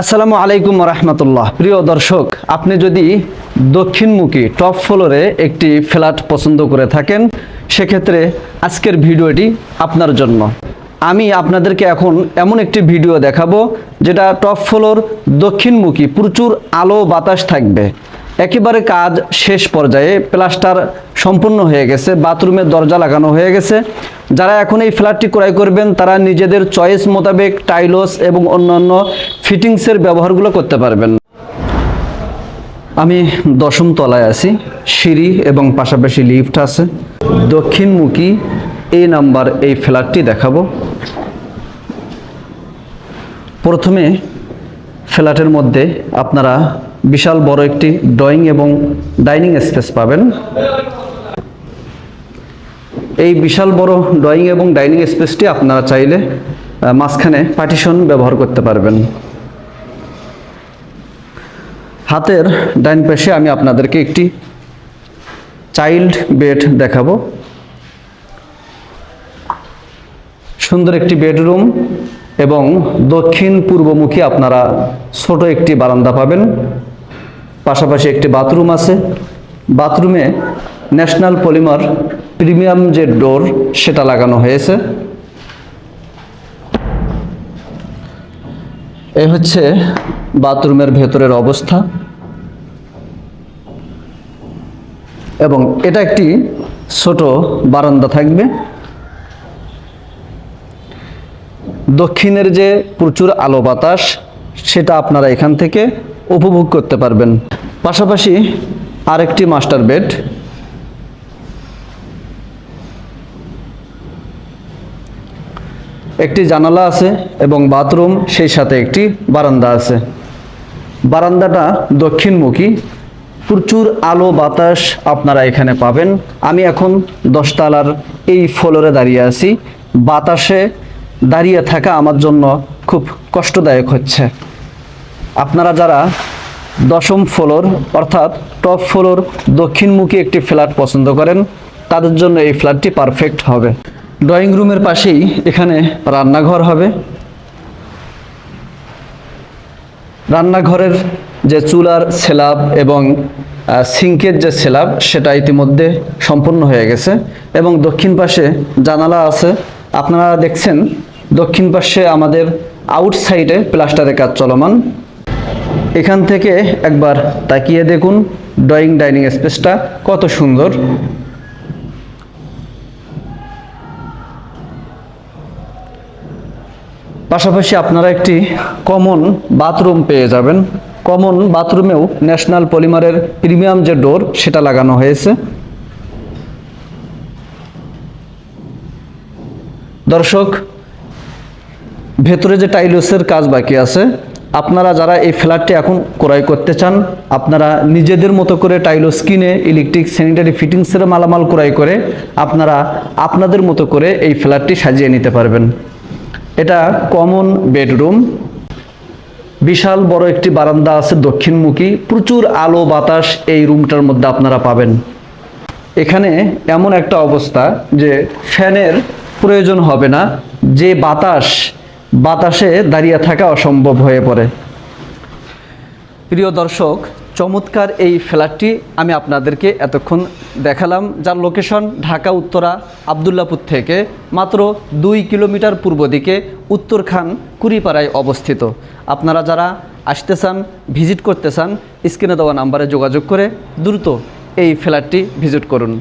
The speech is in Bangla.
আসসালামু আলাইকুম রহমতুল্লাহ। প্রিয় দর্শক, আপনি যদি দক্ষিণমুখী টপ ফ্লোরে একটি ফ্ল্যাট পছন্দ করে থাকেন, সেক্ষেত্রে আজকের ভিডিওটি আপনার জন্য। আমি আপনাদেরকে এখন এমন একটি ভিডিও দেখাবো যেটা টপ ফ্লোর দক্ষিণমুখী, প্রচুর আলো বাতাস থাকবে। একেবারে কাজ শেষ পর্যায়ে, প্লাস্টার সম্পূর্ণ হয়ে গেছে, বাথরুমের দরজা লাগানো হয়ে গেছে। যারা এখন এই ফ্ল্যাটটি ক্রয় করবেন তারা নিজেদের চয়েস মোতাবেক টাইলস এবং অন্যান্য ফিটিংসের ব্যবহারগুলো করতে পারবেন। আমি 10ম তলায় আছি, সিঁড়ি এবং পাশাপাশি লিফট আছে। দক্ষিণমুখী এ নাম্বার এই ফ্ল্যাটটি দেখাবো। প্রথমে ফ্ল্যাটের মধ্যে আপনারা বিশাল বড় একটি ড্রয়িং এবং ডাইনিং স্পেস পাবেন। এই বিশাল বড় ড্রয়িং এবং ডাইনিং স্পেসটি আপনারা চাইলে মাঝখানে পার্টিশন ব্যবহার করতে পারবেন। হাতের ডাইন পাশে আমি আপনাদেরকে একটি চাইল্ড বেড দেখাবো। সুন্দর একটি বেডরুম এবং দক্ষিণ পূর্বমুখী আপনারা ছোট একটি বারান্দা পাবেন। পাশাপাশি একটি বাথরুম আছে। বাথরুমে ন্যাশনাল পলিমার প্রিমিয়াম যে ডোর সেটা লাগানো হয়েছে। এই হচ্ছে বাথরুমের ভেতরের অবস্থা এবং এটা একটি ছোট বারান্দা থাকবে। দক্ষিণের যে প্রচুর আলো বাতাস সেটা আপনারা এখান থেকে উপভোগ করতে পারবেন। পাশাপাশি আরেকটি মাস্টার বেড, একটি জানালা আছে এবং বাথরুম, সেই সাথে একটি বারান্দা আছে। বারান্দাটা দক্ষিণমুখী, প্রচুর আলো বাতাস আপনারা এখানে পাবেন। আমি এখন 10 তলার এই ফ্লোরে দাঁড়িয়ে আছি। বাতাসে দাঁড়িয়ে থাকা আমার জন্য খুব কষ্টদায়ক হচ্ছে। আপনারা যারা 10ম ফ্লোর অর্থাৎ টপ ফ্লোর দক্ষিণমুখী একটি ফ্ল্যাট পছন্দ করেন তাদের জন্য এই ফ্ল্যাটটি পারফেক্ট হবে। ড্রয়িং রুমের পাশেই এখানে রান্নাঘর হবে। রান্নাঘরের যে চুলার স্ল্যাব এবং সিঙ্কের যে স্ল্যাব সেটা ইতিমধ্যে সম্পূর্ণ হয়ে গেছে এবং দক্ষিণ পাশে জানালা আছে। আপনারা দেখছেন দক্ষিণ পাশে আমাদের আউটসাইডে প্লাস্টারের কাজ চলমান। এখান থেকে একবার তাকিয়ে দেখুন ড্রয়িং ডাইনিং স্পেসটা কত সুন্দর। পাশাপাশি আপনারা একটি কমন বাথরুম পেয়ে যাবেন। কমন বাথরুমেও ন্যাশনাল পলিমারের প্রিমিয়াম যে ডোর সেটা লাগানো হয়েছে। দর্শক, ভেতরে যে টাইলসের কাজ বাকি আছে, আপনারা যারা এই ফ্ল্যাটটি এখন ক্রয় করতে চান আপনারা নিজেদের মতো করে টাইলস কিনে ইলেকট্রিক স্যানিটারি ফিটিংসের মালামাল ক্রয় করে আপনারা আপনাদের মতো করে এই ফ্ল্যাটটি সাজিয়ে নিতে পারবেন। এটা কমন বেডরুম, বিশাল বড় একটি বারান্দা আছে দক্ষিণমুখী, প্রচুর আলো বাতাস এই রুমটার মধ্যে আপনারা পাবেন। এখানে এমন একটা অবস্থা যে ফ্যানের প্রয়োজন হবে না, যে বাতাসে দাঁড়িয়ে থাকা অসম্ভব হয়ে পড়ে। প্রিয় দর্শক, চমৎকার এই ফ্ল্যাটটি আমি আপনাদেরকে এতক্ষণ দেখালাম, যার লোকেশন ঢাকা উত্তরা আবদুল্লাপুর থেকে মাত্র 2 কিলোমিটার পূর্ব দিকে উত্তরখান কুড়িপাড়ায় অবস্থিত। আপনারা যারা আসতে চান, ভিজিট করতে চান, স্ক্রিনে দেওয়া নাম্বারে যোগাযোগ করে দ্রুত এই ফ্ল্যাটটি ভিজিট করুন।